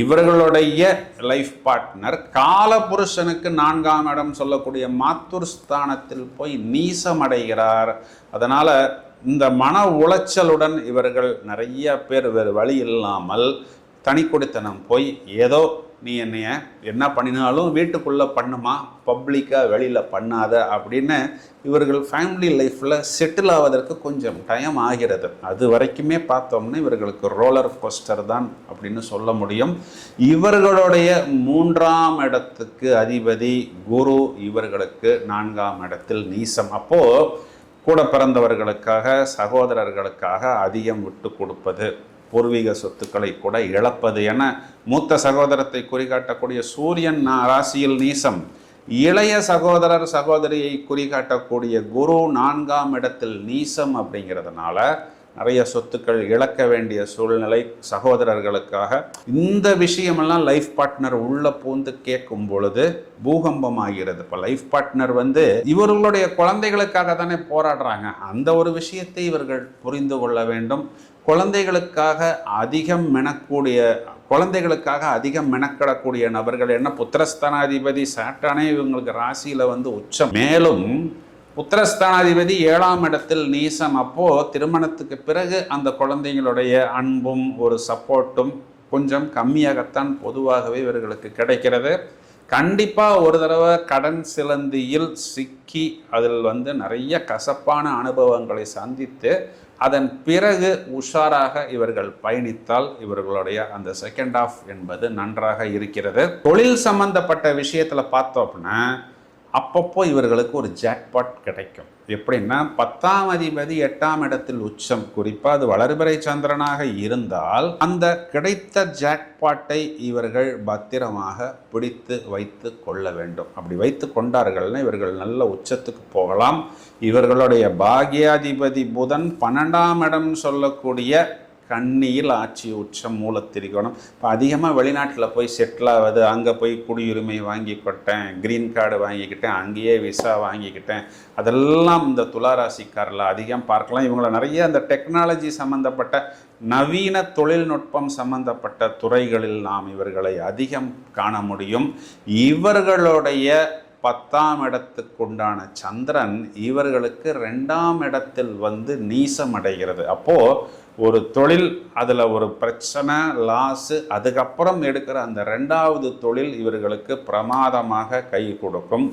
இவர்களுடைய life partner காலபுருஷனுக்கு 4ஆம் இடம் சொல்லக்கூடிய மாத்துர் ஸ்தானத்தில் போய் நீசம் அடைகிறார். அதனால் இந்த மன உளைச்சலுடன் இவர்கள் நிறைய பேர் வேறு வழி இல்லாமல் தனிக்குடித்தனம் போய் ஏதோ நீ என்னைய என்ன பண்ணினாலும் வீட்டுக்குள்ளே பண்ணுமா, பப்ளிக்காக வெளியில் பண்ணாத அப்படின்னு இவர்கள் ஃபேமிலி லைஃப்பில் செட்டில் ஆவதற்கு கொஞ்சம் டைம் ஆகிறது. அது வரைக்குமே பார்த்தோம்னா இவர்களுக்கு ரோலர் கோஸ்டர் தான் அப்படின்னு சொல்ல முடியும். இவர்களுடைய 3ஆம் இடத்துக்கு அதிபதி குரு இவர்களுக்கு 4ஆம் இடத்தில் நீசம். அப்போது கூட பிறந்தவர்களுக்காக சகோதரர்களுக்காக அதிகம் விட்டு கொடுப்பது, பூர்வீக சொத்துக்களை கூட இழப்பது என மூத்த சகோதரத்தை குறிகாட்டக்கூடிய சூரியன் ராசியில் நீசம், இளைய சகோதரர் சகோதரியை குறிகாட்டக்கூடிய குரு 4ஆம் இடத்தில் நீசம் அப்படிங்கிறதுனால நிறைய சொத்துக்கள் இழக்க வேண்டிய சூழ்நிலை சகோதரர்களுக்காக. இந்த விஷயமெல்லாம் லைஃப் பார்ட்னர் உள்ள பூந்து கேட்கும் பொழுது பூகம்பம் ஆகிறது. இப்போ லைஃப் பார்ட்னர் இவர்களுடைய குழந்தைகளுக்காக தானே போராடுறாங்க. அந்த ஒரு விஷயத்தை இவர்கள் புரிந்து கொள்ள வேண்டும். குழந்தைகளுக்காக அதிகம் மெனக்கிடக்கூடிய நபர்கள் என்ன, புத்திரஸ்தானாதிபதி சாட்டானே இவங்களுக்கு ராசியில் உச்சம். மேலும் புத்திரஸ்தானாதிபதி 7ஆம் இடத்தில் நீசம். அப்போது திருமணத்துக்கு பிறகு அந்த குழந்தைங்களுடைய அன்பும் ஒரு சப்போர்ட்டும் கொஞ்சம் கம்மியாகத்தான் பொதுவாகவே இவர்களுக்கு கிடைக்கிறது. கண்டிப்பாக ஒரு தடவை கடன் சிலந்தியில் சிக்கி அதில் நிறைய கசப்பான அனுபவங்களை சந்தித்து அதன் பிறகு உஷாராக இவர்கள் பயணித்தால் இவர்களுடைய அந்த செகண்ட் ஆஃப் என்பது நன்றாக இருக்கிறது. தொழில் சம்பந்தப்பட்ட விஷயத்தில் பார்த்தோம் அப்படின்னா அப்பப்போ இவர்களுக்கு ஒரு ஜாக்பாட் கிடைக்கும். எப்படின்னா 10ஆம் அதிபதி 8ஆம் இடத்தில் உச்சம், குறிப்பாக அது வளர்பிறை சந்திரனாக இருந்தால் அந்த கிடைத்த ஜாக்பாட்டை இவர்கள் பத்திரமாக பிடித்து வைத்து கொள்ள வேண்டும். அப்படி வைத்து கொண்டார்கள்னா இவர்கள் நல்ல உச்சத்துக்கு போகலாம். இவர்களுடைய பாக்யாதிபதி புதன் 12ஆம் இடம் சொல்லக்கூடிய கன்னியில் ஆட்சி உச்சம் மூலத்திரிகோணம். இப்போ அதிகமாக வெளிநாட்டில் போய் செட்டில் ஆகுது, அங்கே போய் குடியுரிமை வாங்கிக்கிட்டேன், க்ரீன் கார்டு வாங்கிக்கிட்டேன், அங்கேயே விசா வாங்கிக்கிட்டேன், அதெல்லாம் இந்த துளாராசிக்காரில் அதிகம் பார்க்கலாம். இவங்களை நிறைய அந்த டெக்னாலஜி சம்மந்தப்பட்ட நவீன தொழில்நுட்பம் சம்பந்தப்பட்ட துறைகளில் நாம் இவர்களை அதிகம் காண முடியும். இவர்களுடைய 10ஆம் இடத்துக்குண்டான சந்திரன் இவர்களுக்கு 2ஆம் இடத்தில் நீசம் அடைகிறது. அப்போது ஒரு தொழில் அதில் ஒரு பிரச்சனை லாஸு, அதுக்கப்புறம் எடுக்கிற அந்த 2வது தொழில் இவர்களுக்கு பிரமாதமாக கை கொடுக்கும்.